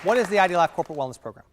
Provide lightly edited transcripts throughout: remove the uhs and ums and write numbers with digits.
What is the IDLife Corporate Wellness Program?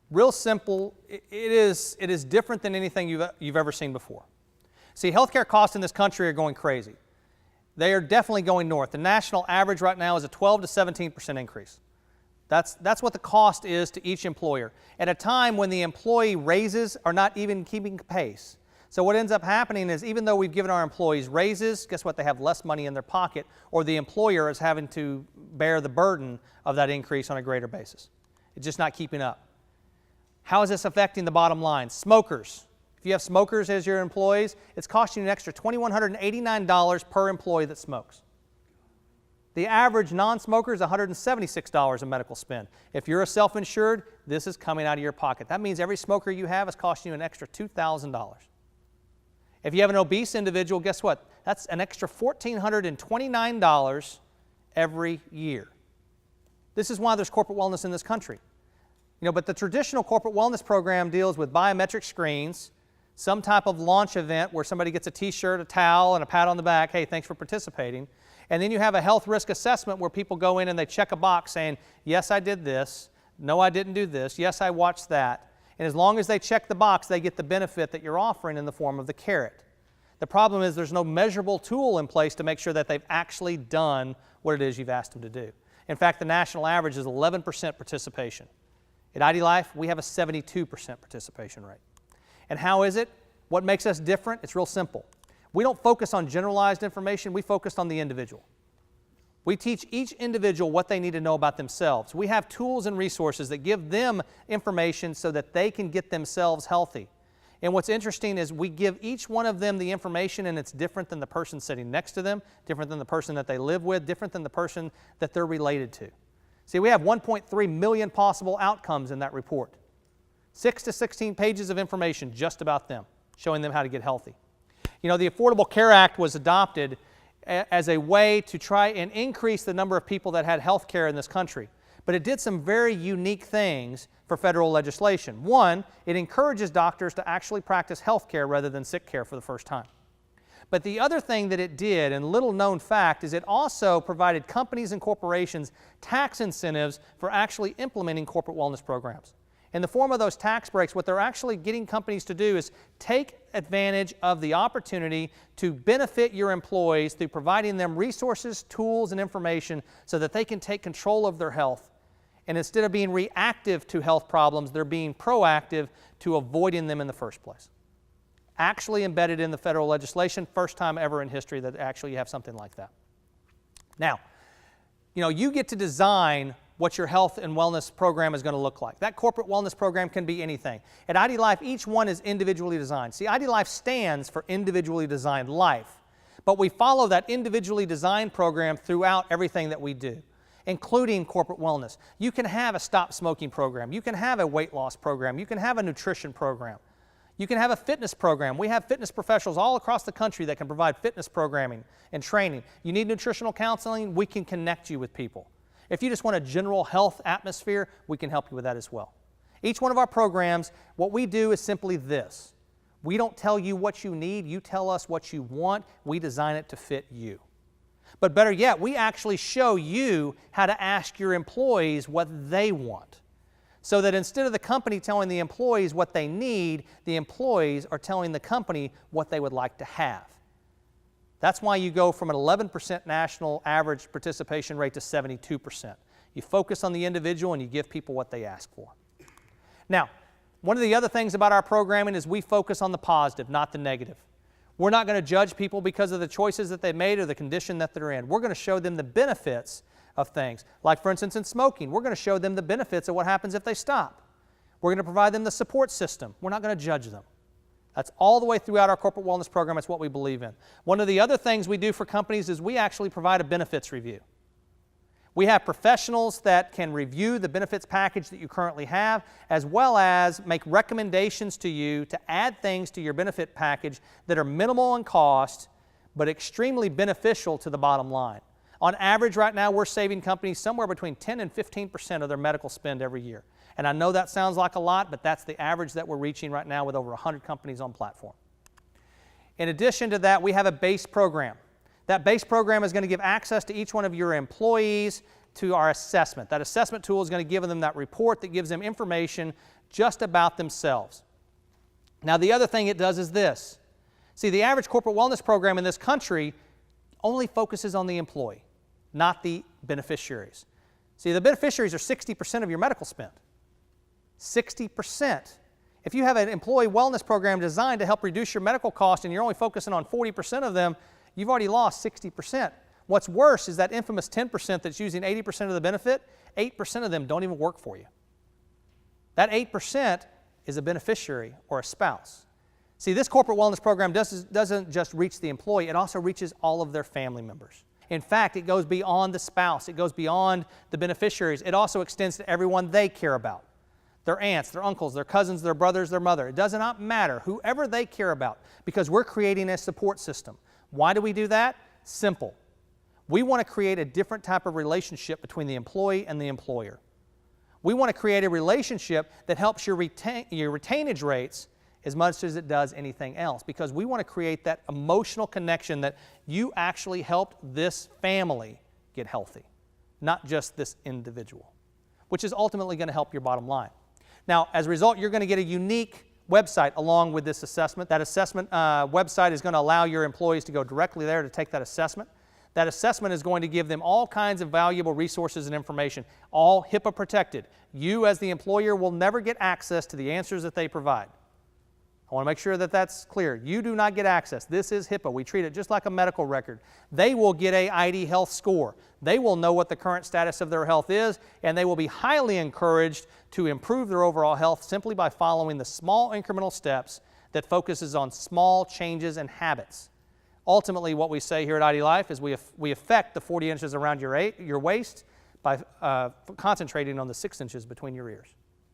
Real simple, it is different than anything you've ever seen before. See, healthcare costs in this country are going crazy. They are definitely going north. The national average right now is a 12 to 17% increase. That's what the cost is to each employer, at a time when the employee raises are not even keeping pace. So what ends up happening is, even though we've given our employees raises, guess what? They have less money in their pocket, or the employer is having to bear the burden of that increase on a greater basis. It's just not keeping up. How is this affecting the bottom line? Smokers. If you have smokers as your employees, it's costing you an extra $2,189 per employee that smokes. The average non-smoker is $176 in medical spend. If you're a self-insured, this is coming out of your pocket. That means every smoker you have is costing you an extra $2,000. If you have an obese individual, guess what? That's an extra $1,429 every year. This is why there's corporate wellness in this country. But the traditional corporate wellness program deals with biometric screens, some type of launch event where somebody gets a t-shirt, a towel, and a pat on the back, hey, thanks for participating. And then you have a health risk assessment where people go in and they check a box saying, yes, I did this, no, I didn't do this, yes, I watched that. And as long as they check the box, they get the benefit that you're offering in the form of the carrot. The problem is there's no measurable tool in place to make sure that they've actually done what it is you've asked them to do. In fact, the national average is 11% participation. At IDLife, we have a 72% participation rate. And how is it? What makes us different? It's real simple. We don't focus on generalized information, we focus on the individual. We teach each individual what they need to know about themselves. We have tools and resources that give them information so that they can get themselves healthy. And what's interesting is we give each one of them the information, and it's different than the person sitting next to them, different than the person that they live with, different than the person that they're related to. See, we have 1.3 million possible outcomes in that report. 6 to 16 pages of information just about them, showing them how to get healthy. The Affordable Care Act was adopted as a way to try and increase the number of people that had health care in this country. But it did some very unique things for federal legislation. One, it encourages doctors to actually practice health care rather than sick care for the first time. But the other thing that it did, and little known fact, is it also provided companies and corporations tax incentives for actually implementing corporate wellness programs. In the form of those tax breaks, what they're actually getting companies to do is take advantage of the opportunity to benefit your employees through providing them resources, tools, and information so that they can take control of their health. And instead of being reactive to health problems, they're being proactive to avoiding them in the first place. Actually embedded in the federal legislation, first time ever in history that actually you have something like that. Now, you get to design what your health and wellness program is going to look like. That corporate wellness program can be anything. At IDLife, each one is individually designed. See, IDLife stands for individually designed life, but we follow that individually designed program throughout everything that we do, including corporate wellness. You can have a stop smoking program. You can have a weight loss program. You can have a nutrition program. You can have a fitness program. We have fitness professionals all across the country that can provide fitness programming and training. You need nutritional counseling, we can connect you with people. If you just want a general health atmosphere, we can help you with that as well. Each one of our programs, what we do is simply this. We don't tell you what you need, you tell us what you want, we design it to fit you. But better yet, we actually show you how to ask your employees what they want. So that instead of the company telling the employees what they need, the employees are telling the company what they would like to have. That's why you go from an 11% national average participation rate to 72%. You focus on the individual and you give people what they ask for. Now, one of the other things about our programming is we focus on the positive, not the negative. We're not going to judge people because of the choices that they made or the condition that they're in. We're going to show them the benefits of things. Like, for instance, in smoking, we're going to show them the benefits of what happens if they stop. We're going to provide them the support system. We're not going to judge them. That's all the way throughout our corporate wellness program. It's what we believe in. One of the other things we do for companies is we actually provide a benefits review. We have professionals that can review the benefits package that you currently have, as well as make recommendations to you to add things to your benefit package that are minimal in cost, but extremely beneficial to the bottom line. On average right now, we're saving companies somewhere between 10 and 15% of their medical spend every year. And I know that sounds like a lot, but that's the average that we're reaching right now with over 100 companies on platform. In addition to that, we have a base program. That base program is going to give access to each one of your employees to our assessment. That assessment tool is going to give them that report that gives them information just about themselves. Now, the other thing it does is this. See, the average corporate wellness program in this country only focuses on the employee, not the beneficiaries. See, the beneficiaries are 60% of your medical spend. 60%. If you have an employee wellness program designed to help reduce your medical costs and you're only focusing on 40% of them, you've already lost 60%. What's worse is that infamous 10% that's using 80% of the benefit, 8% of them don't even work for you. That 8% is a beneficiary or a spouse. See, this corporate wellness program doesn't just reach the employee, it also reaches all of their family members. In fact, it goes beyond the spouse, it goes beyond the beneficiaries. It also extends to everyone they care about. Their aunts, their uncles, their cousins, their brothers, their mother. It does not matter, whoever they care about, because we're creating a support system. Why do we do that? Simple. We want to create a different type of relationship between the employee and the employer. We want to create a relationship that helps your retainage rates as much as it does anything else, because we want to create that emotional connection that you actually helped this family get healthy, not just this individual, which is ultimately going to help your bottom line. Now, as a result, you're going to get a unique website along with this assessment. That assessment website is going to allow your employees to go directly there to take that assessment. That assessment is going to give them all kinds of valuable resources and information, all HIPAA protected. You as the employer will never get access to the answers that they provide. I want to make sure that that's clear. You do not get access. This is HIPAA. We treat it just like a medical record. They will get a ID health score. They will know what the current status of their health is, and they will be highly encouraged to improve their overall health simply by following the small incremental steps that focuses on small changes and habits. Ultimately, what we say here at IDLife is we affect the 40 inches around your waist by concentrating on the 6 inches between your ears.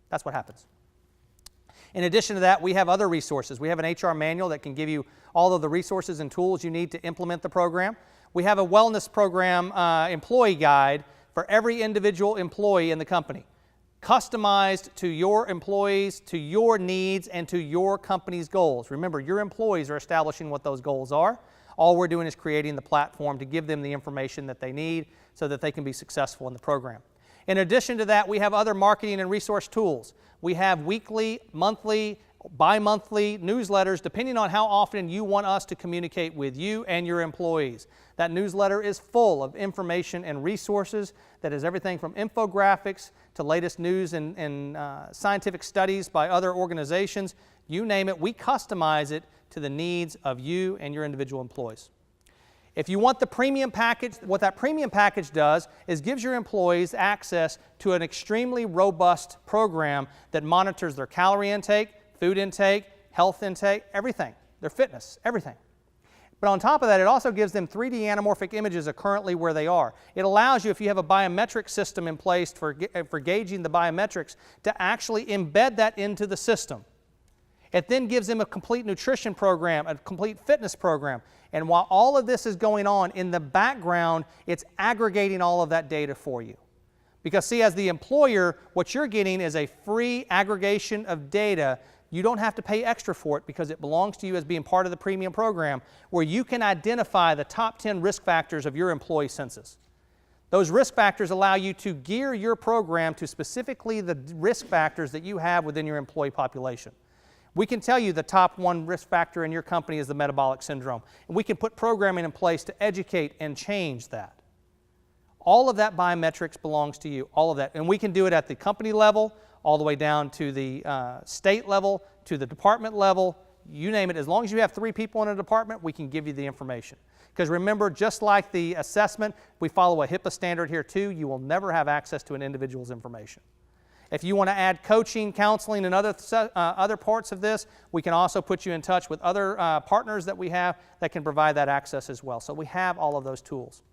That's what happens. In addition to that, we have other resources. We have an HR manual that can give you all of the resources and tools you need to implement the program. We have a wellness program employee guide for every individual employee in the company, customized to your employees, to your needs, and to your company's goals. Remember, your employees are establishing what those goals are. All we're doing is creating the platform to give them the information that they need so that they can be successful in the program. In addition to that, we have other marketing and resource tools. We have weekly, monthly, bi-monthly newsletters depending on how often you want us to communicate with you and your employees. That newsletter is full of information and resources that is everything from infographics to latest news and scientific studies by other organizations. You name it, we customize it to the needs of you and your individual employees. If you want the premium package, what that premium package does is gives your employees access to an extremely robust program that monitors their calorie intake, food intake, health intake, everything, their fitness, everything. But on top of that, it also gives them 3D anamorphic images of currently where they are. It allows you, if you have a biometric system in place for gauging the biometrics, to actually embed that into the system. It then gives them a complete nutrition program, a complete fitness program. And while all of this is going on, in the background, it's aggregating all of that data for you. Because see, as the employer, what you're getting is a free aggregation of data. You don't have to pay extra for it because it belongs to you as being part of the premium program, where you can identify the top 10 risk factors of your employee census. Those risk factors allow you to gear your program to specifically the risk factors that you have within your employee population. We can tell you the top 1 risk factor in your company is the metabolic syndrome, and we can put programming in place to educate and change that. All of that biometrics belongs to you, all of that. And we can do it at the company level, all the way down to the state level, to the department level, you name it. As long as you have 3 people in a department, we can give you the information. Because remember, just like the assessment, we follow a HIPAA standard here too. You will never have access to an individual's information. If you want to add coaching, counseling, and other parts of this, we can also put you in touch with other partners that we have that can provide that access as well. So we have all of those tools.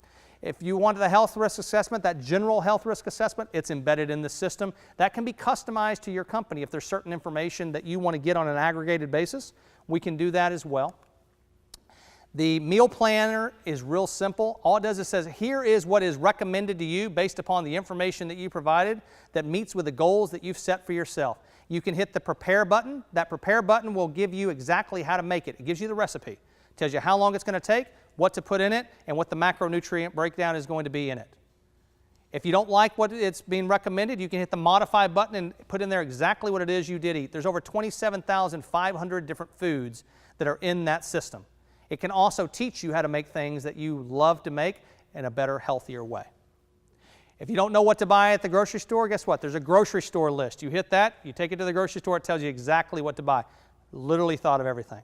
If you want the health risk assessment, that general health risk assessment, it's embedded in the system. That can be customized to your company. If there's certain information that you want to get on an aggregated basis, we can do that as well. The meal planner is real simple. All it does is says, here is what is recommended to you based upon the information that you provided that meets with the goals that you've set for yourself. You can hit the prepare button. That prepare button will give you exactly how to make it. It gives you the recipe. It tells you how long it's going to take, what to put in it, and what the macronutrient breakdown is going to be in it. If you don't like what it's being recommended, you can hit the modify button and put in there exactly what it is you did eat. There's over 27,500 different foods that are in that system. It can also teach you how to make things that you love to make in a better, healthier way. If you don't know what to buy at the grocery store, guess what? There's a grocery store list. You hit that, you take it to the grocery store, it tells you exactly what to buy. Literally thought of everything.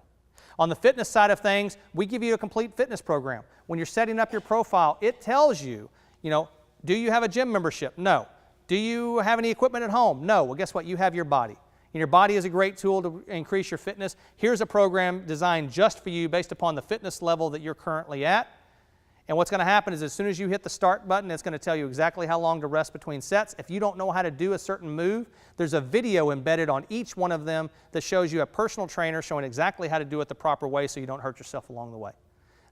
On the fitness side of things, we give you a complete fitness program. When you're setting up your profile, it tells you, do you have a gym membership? No. Do you have any equipment at home? No. Well, guess what? You have your body. And your body is a great tool to increase your fitness. Here's a program designed just for you based upon the fitness level that you're currently at. And what's going to happen is as soon as you hit the start button, it's going to tell you exactly how long to rest between sets. If you don't know how to do a certain move, there's a video embedded on each one of them that shows you a personal trainer showing exactly how to do it the proper way so you don't hurt yourself along the way.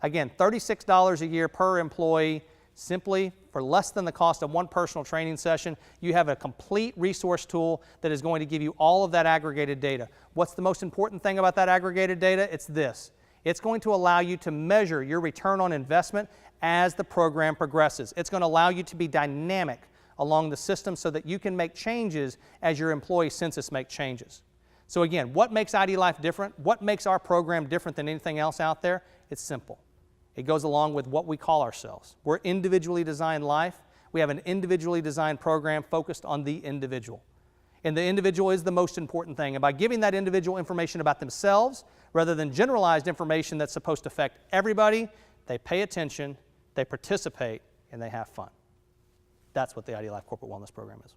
Again, $36 a year per employee, simply for less than the cost of one personal training session. You have a complete resource tool that is going to give you all of that aggregated data. What's the most important thing about that aggregated data? It's this. It's going to allow you to measure your return on investment as the program progresses. It's going to allow you to be dynamic along the system so that you can make changes as your employee census makes changes. So again, what makes IDLife different? What makes our program different than anything else out there? It's simple. It goes along with what we call ourselves. We're individually designed life. We have an individually designed program focused on the individual. And the individual is the most important thing. And by giving that individual information about themselves, rather than generalized information that's supposed to affect everybody, they pay attention, they participate, and they have fun. That's what the IDLife Corporate Wellness Program is.